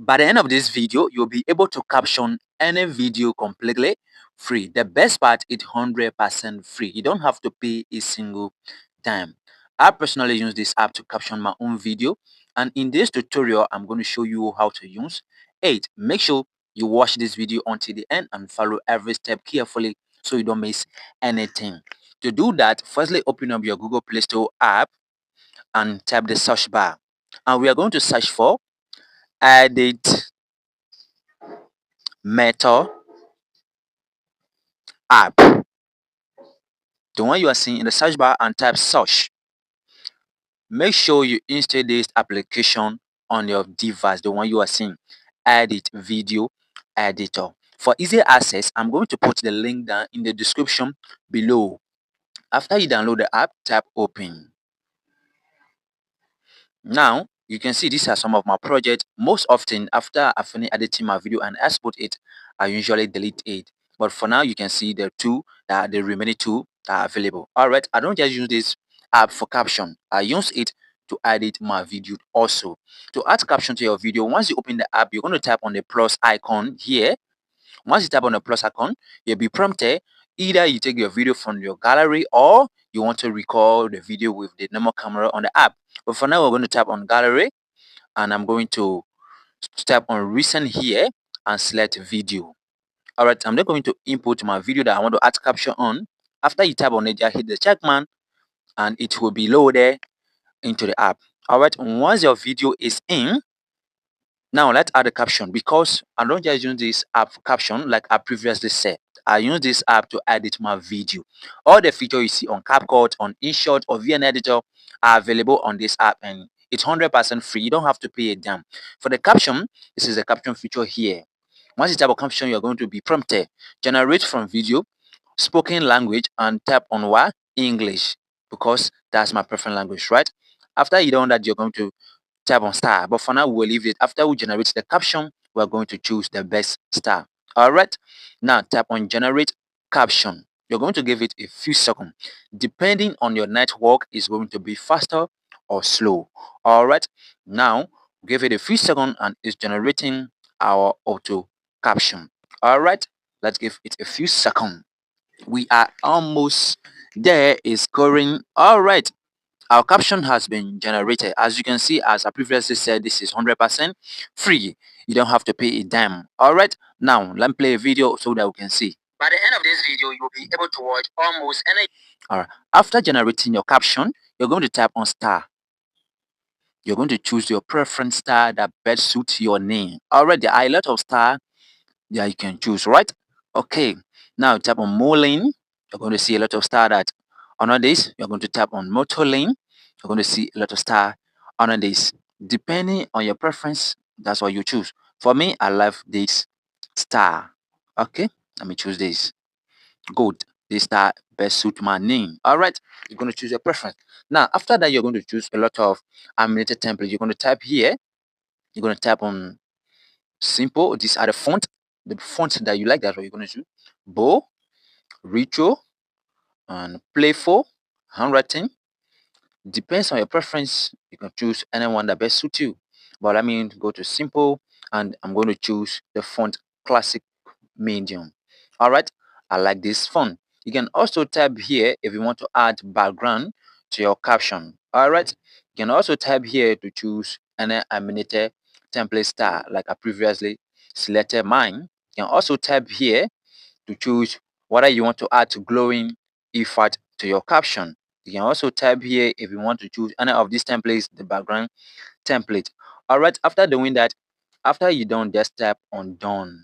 By the end of this video, you'll be able to caption any video completely free. The best part, it's 100% free. You don't have to pay a single time. I personally use this app to caption my own video, and in this tutorial, I'm going to show you how to use it. Make sure you watch this video until the end and follow every step carefully so you don't miss anything. To do that, firstly open up your Google Play Store app and tap the search bar. And we are going to search for Edit Meta app, the one you are seeing in the search bar, and type search. Make sure you install this application on your device, the one you are seeing, Edit Video Editor. For easy access, I'm going to put the link down in the description below. After you download the app, tap open. Now you can see these are some of my projects. Most often after I finish editing my video and export it, I usually delete it. But for now, you can see the remaining two are available. All right, I don't just use this app for caption. I use it to edit my video also. To add caption to your video, once you open the app, you're going to tap on the plus icon here. Once you tap on the plus icon, you'll be prompted. Either you take your video from your gallery or you want to record the video with the normal camera on the app. But for now, we're going to tap on gallery, and I'm going to tap on recent here and select video. All right, I'm then going to input my video that I want to add caption on. After you tap on it, just hit the check mark and it will be loaded into the app. All right, once your video is in, now let's add a caption, because I don't just use this app for caption like I previously said. I use this app to edit my video. All the features you see on CapCut, on InShot, or VN Editor are available on this app, and it's 100% free. You don't have to pay a damn. For the caption, this is the caption feature here. Once you type a caption, you're going to be prompted. Generate from video, spoken language, and tap on what? English, because that's my preferred language, right? After you done that, you're going to tap on star, but for now we'll leave it. After we generate the caption, we're going to choose the best star. All right, now tap on generate caption. You're going to give it a few seconds. Depending on your network, is going to be faster or slow. All right, now give it a few seconds and it's generating our auto caption. All right, let's give it a few seconds. We are almost there. Is scoring. All right, our caption has been generated. As you can see, as I previously said, this is 100% free. You don't have to pay a dime. All right, now let me play a video so that we can see. By the end of this video, you'll be able to watch almost any. All right, after generating your caption, you're going to tap on star. You're going to choose your preference star that best suits your name. Already, there are a lot of star that you can choose, right? Okay, now tap on more lane. You're going to see a lot of star that honor this. You're going to tap on motor lane. You're going to see a lot of star honor this. Depending on your preference, that's what you choose. For me, I love this star. Okay, let me choose this. Good. This star best suit my name. All right, you're going to choose your preference. Now, after that, you're going to choose a lot of animated templates. You're going to type here. You're going to tap on simple. These are the font that you like. That's what you're going to choose. Bold, retro, and playful, handwriting. Depends on your preference. You can choose anyone that best suits you. But I mean, go to simple, and I'm going to choose the font classic medium. All right, I like this font. You can also type here if you want to add background to your caption. All right, you can also type here to choose any animated template style like I previously selected mine. You can also type here to choose whether you want to add to glowing effect to your caption. You can also type here if you want to choose any of these templates, the background template. All right, after doing that, after you done, just tap on done.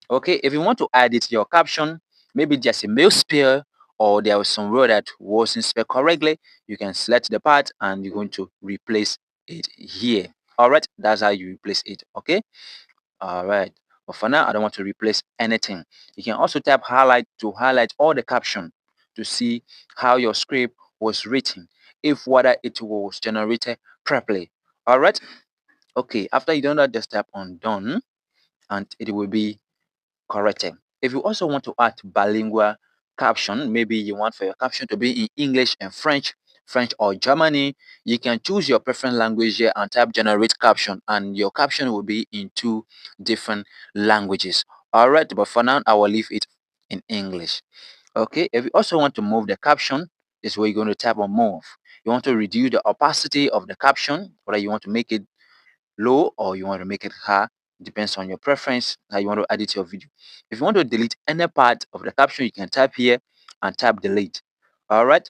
Okay, if you want to edit your caption, maybe just a misspell or there was some word that wasn't spelled correctly, you can select the part and you're going to replace it here. All right, that's how you replace it. Okay, all right, but for now I don't want to replace anything. You can also tap highlight to highlight all the caption to see how your script was written, if whether it was generated properly. All right, okay, after you done that, just tap on done and it will be corrected. If you also want to add bilingual caption, maybe you want for your caption to be in English and French, French or Germany. You can choose your preferred language here and type generate caption, and your caption will be in 2 different languages. All right, but for now I will leave it in English. Okay, if you also want to move the caption, this is where you're going to tap on move. You want to reduce the opacity of the caption, whether you want to make it low or you want to make it high. Depends on your preference, how you want to edit your video. If you want to delete any part of the caption, you can type here and tap delete. All right,